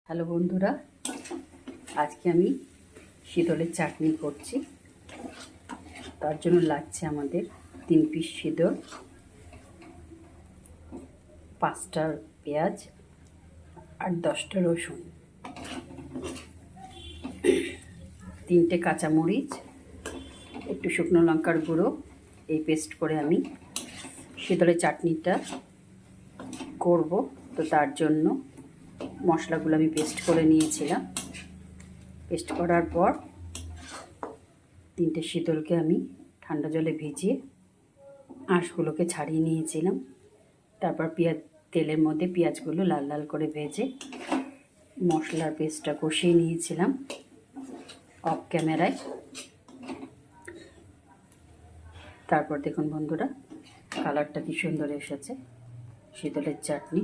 Hello বন্ধুরা, আজকে আমি শীতলের চাটনি করছি। তার জন্য লাগছে আমাদের 3 পিস শীতল, 5টা পেঁয়াজ আর 10টা রসুন, 3টে কাঁচামরিচ, একটু শুকনো লঙ্কার গুঁড়ো। এই পেস্ট করে আমি শীতলের চাটনিটা করব। তো তার জন্য মশলাগুলো আমি পেস্ট করে নিয়েছিলাম। পেস্ট করার পর 3টে শীতলকে আমি ঠান্ডা জলে ভিজিয়ে আঁশগুলোকে ছাড়িয়ে নিয়েছিলাম। তারপর তেলের মধ্যে পেঁয়াজগুলো লাল লাল করে ভেজে মশলার পেস্টটা কষিয়ে নিয়েছিলাম অফ ক্যামেরায়। তারপর দেখুন বন্ধুরা, কালারটা কি সুন্দর এসেছে শীতলের চাটনি।